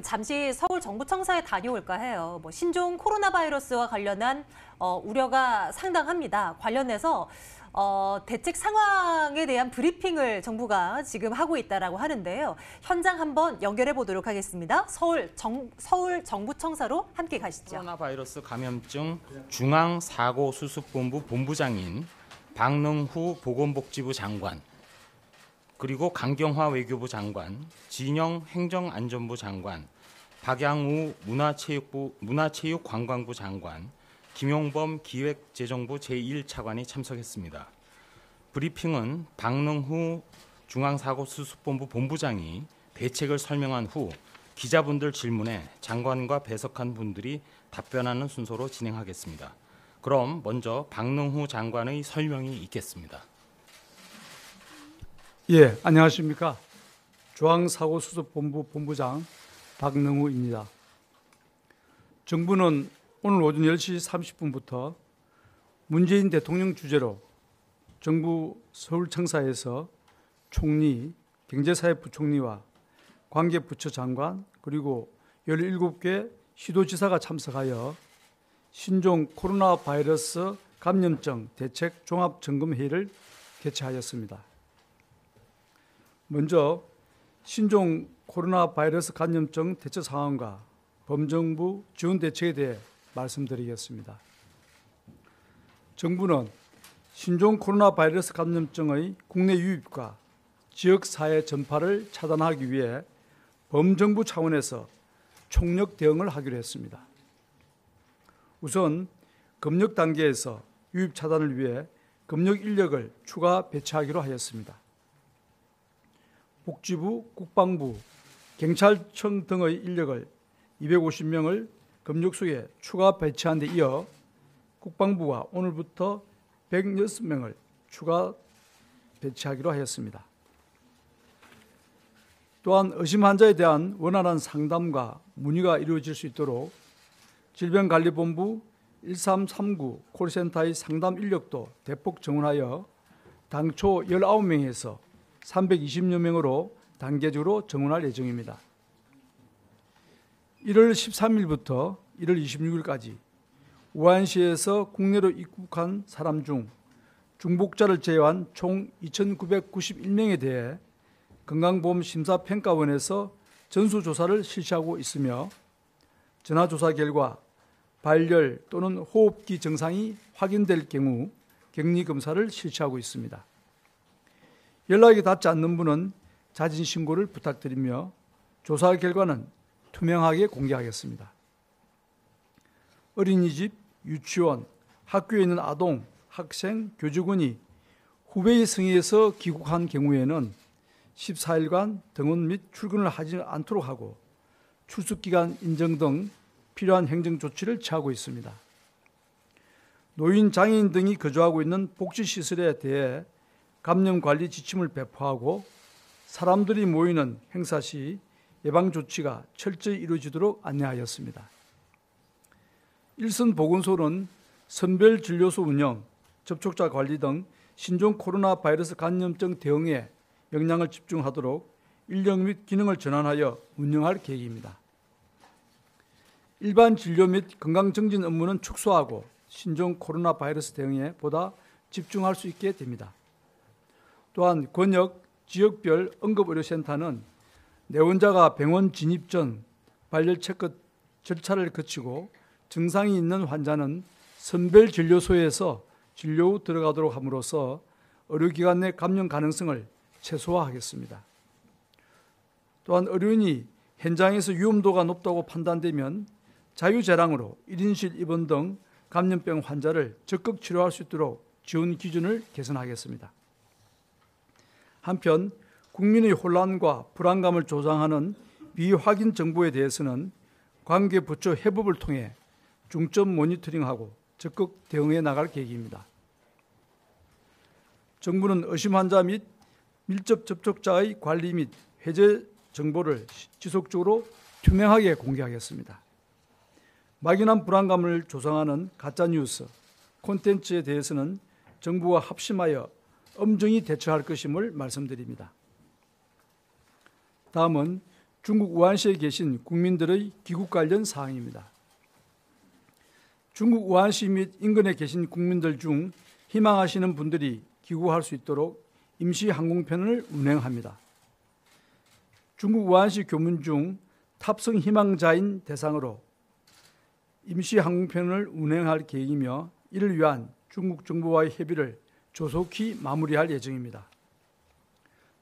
잠시 서울 정부청사에 다녀올까 해요. 신종 코로나 바이러스와 관련한 우려가 상당합니다. 관련해서 대책 상황에 대한 브리핑을 정부가 지금 하고 있다라고 하는데요. 현장 한번 연결해 보도록 하겠습니다. 서울 정부청사로 함께 가시죠. 코로나 바이러스 감염증 중앙사고수습본부 본부장인 박능후 보건복지부 장관, 그리고 강경화 외교부 장관, 진영 행정안전부 장관, 박양우 문화체육관광부 장관, 김용범 기획재정부 제1차관이 참석했습니다. 브리핑은 박능후 중앙사고수습본부 본부장이 대책을 설명한 후 기자분들 질문에 장관과 배석한 분들이 답변하는 순서로 진행하겠습니다. 그럼 먼저 박능후 장관의 설명이 있겠습니다. 예, 안녕하십니까. 중앙사고수습본부 본부장 박능후입니다. 정부는 오늘 오전 10시 30분부터 문재인 대통령 주재로 정부 서울청사에서 총리, 경제사회부총리와 관계부처 장관, 그리고 17개 시도지사가 참석하여 신종 코로나 바이러스 감염증 대책 종합점검회의를 개최하였습니다. 먼저 신종 코로나 바이러스 감염증 대처 상황과 범정부 지원 대책에 대해 말씀드리겠습니다. 정부는 신종 코로나 바이러스 감염증의 국내 유입과 지역사회 전파를 차단하기 위해 범정부 차원에서 총력 대응을 하기로 했습니다. 우선 검역 단계에서 유입 차단을 위해 검역 인력을 추가 배치하기로 하였습니다. 복지부, 국방부, 경찰청 등의 인력을 250명을 검역소에 추가 배치한 데 이어 국방부가 오늘부터 106명을 추가 배치하기로 하였습니다. 또한 의심 환자에 대한 원활한 상담과 문의가 이루어질 수 있도록 질병관리본부 1339 콜센터의 상담 인력도 대폭 증원하여 당초 19명에서 320여 명으로 단계적으로 증원할 예정입니다. 1월 13일부터 1월 26일까지 우한시에서 국내로 입국한 사람 중 중복자를 제외한 총 2,991명에 대해 건강보험심사평가원에서 전수조사를 실시하고 있으며 전화조사 결과 발열 또는 호흡기 증상이 확인될 경우 격리검사를 실시하고 있습니다. 연락이 닿지 않는 분은 자진 신고를 부탁드리며 조사 결과는 투명하게 공개하겠습니다. 어린이집, 유치원, 학교에 있는 아동, 학생, 교직원이 후베이 승인에서 귀국한 경우에는 14일간 등원 및 출근을 하지 않도록 하고 출석기간 인정 등 필요한 행정조치를 취하고 있습니다. 노인, 장애인 등이 거주하고 있는 복지시설에 대해 감염관리 지침을 배포하고 사람들이 모이는 행사 시 예방조치가 철저히 이루어지도록 안내하였습니다. 일선보건소는 선별진료소 운영, 접촉자 관리 등 신종 코로나 바이러스 감염증 대응에 역량을 집중하도록 인력 및 기능을 전환하여 운영할 계획입니다. 일반 진료 및 건강증진 업무는 축소하고 신종 코로나 바이러스 대응에 보다 집중할 수 있게 됩니다. 또한 권역, 지역별 응급의료센터는 내원자가 병원 진입 전 발열 체크 절차를 거치고 증상이 있는 환자는 선별진료소에서 진료 후 들어가도록 함으로써 의료기관 내 감염 가능성을 최소화하겠습니다. 또한 의료인이 현장에서 위험도가 높다고 판단되면 자유재량으로 1인실 입원 등 감염병 환자를 적극 치료할 수 있도록 지원 기준을 개선하겠습니다. 한편 국민의 혼란과 불안감을 조장하는 미확인 정보에 대해서는 관계부처 해법을 통해 중점 모니터링하고 적극 대응해 나갈 계획입니다. 정부는 의심 환자 및 밀접 접촉자의 관리 및 해제 정보를 지속적으로 투명하게 공개하겠습니다. 막연한 불안감을 조성하는 가짜뉴스, 콘텐츠에 대해서는 정부와 합심하여 엄정히 대처할 것임을 말씀드립니다. 다음은 중국 우한시에 계신 국민들의 귀국 관련 사항입니다. 중국 우한시 및 인근에 계신 국민들 중 희망하시는 분들이 귀국할 수 있도록 임시 항공편을 운행합니다. 중국 우한시 교문 중 탑승 희망자인 대상으로 임시 항공편을 운행할 계획이며 이를 위한 중국 정부와의 협의를 조속히 마무리할 예정입니다.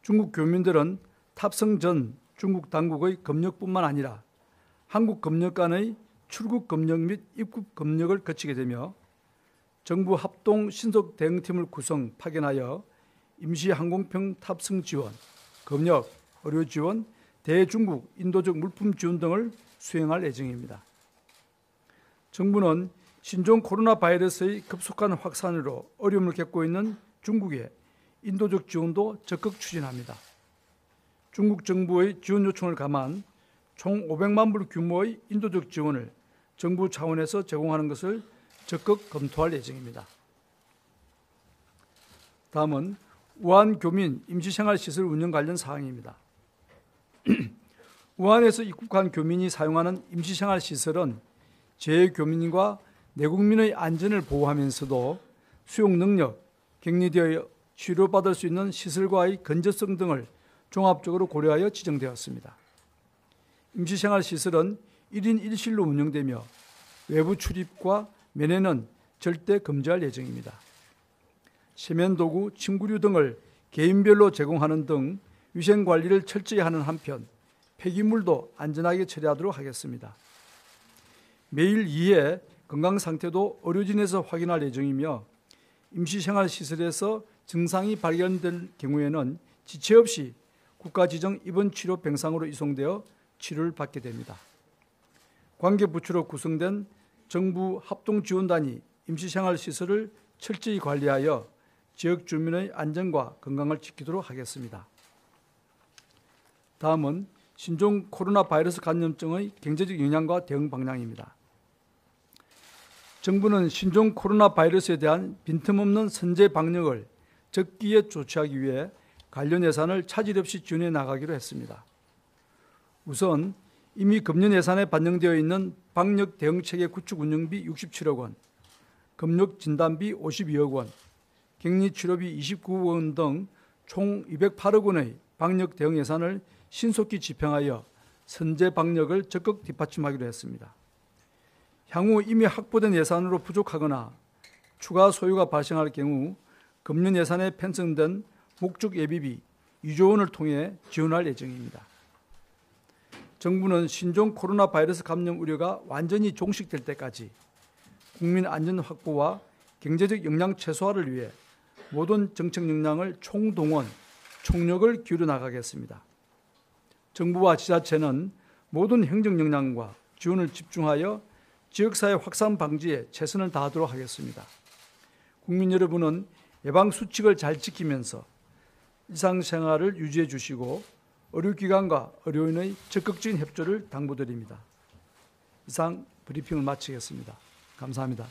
중국 교민들은 탑승 전 중국 당국의 검역뿐만 아니라 한국 검역 간의 출국 검역 및 입국 검역을 거치게 되며 정부 합동 신속 대응팀을 파견하여 임시 항공편 탑승 지원, 검역, 의료 지원, 대중국 인도적 물품 지원 등을 수행할 예정입니다. 정부는 신종 코로나 바이러스의 급속한 확산으로 어려움을 겪고 있는 중국의 인도적 지원도 적극 추진합니다. 중국 정부의 지원 요청을 감안 총 500만 불 규모의 인도적 지원을 정부 차원에서 제공하는 것을 적극 검토할 예정입니다. 다음은 우한 교민 임시생활시설 운영 관련 사항입니다. 우한에서 입국한 교민이 사용하는 임시생활시설은 재교민과 내국민의 안전을 보호하면서도 수용 능력, 격리되어 치료받을 수 있는 시설과의 건전성 등을 종합적으로 고려하여 지정되었습니다. 임시생활시설은 1인 1실로 운영되며 외부 출입과 면회는 절대 금지할 예정입니다. 세면도구, 침구류 등을 개인별로 제공하는 등 위생관리를 철저히 하는 한편 폐기물도 안전하게 처리하도록 하겠습니다. 매일 2회 건강상태도 의료진에서 확인할 예정이며 임시생활시설에서 증상이 발견될 경우에는 지체 없이 국가지정 입원치료 병상으로 이송되어 치료를 받게 됩니다. 관계부처로 구성된 정부 합동지원단이 임시생활시설을 철저히 관리하여 지역 주민의 안전과 건강을 지키도록 하겠습니다. 다음은 신종 코로나 바이러스 감염증의 경제적 영향과 대응 방향입니다. 정부는 신종 코로나 바이러스에 대한 빈틈없는 선제 방역을 적기에 조치하기 위해 관련 예산을 차질 없이 지원해 나가기로 했습니다. 우선 이미 금년 예산에 반영되어 있는 방역 대응체계 구축 운영비 67억 원, 검역 진단비 52억 원, 격리 치료비 29억 원 등 총 208억 원의 방역 대응 예산을 신속히 집행하여 선제 방역을 적극 뒷받침하기로 했습니다. 향후 이미 확보된 예산으로 부족하거나 추가 소요가 발생할 경우 금년 예산에 편성된 목적 예비비 2조 원을 통해 지원할 예정입니다. 정부는 신종 코로나 바이러스 감염 우려가 완전히 종식될 때까지 국민 안전 확보와 경제적 영향 최소화를 위해 모든 정책 역량을 총동원, 총력을 기울여 나가겠습니다. 정부와 지자체는 모든 행정 역량과 지원을 집중하여 지역사회 확산 방지에 최선을 다하도록 하겠습니다. 국민 여러분은 예방수칙을 잘 지키면서 일상생활을 유지해 주시고 의료기관과 의료인의 적극적인 협조를 당부드립니다. 이상 브리핑을 마치겠습니다. 감사합니다.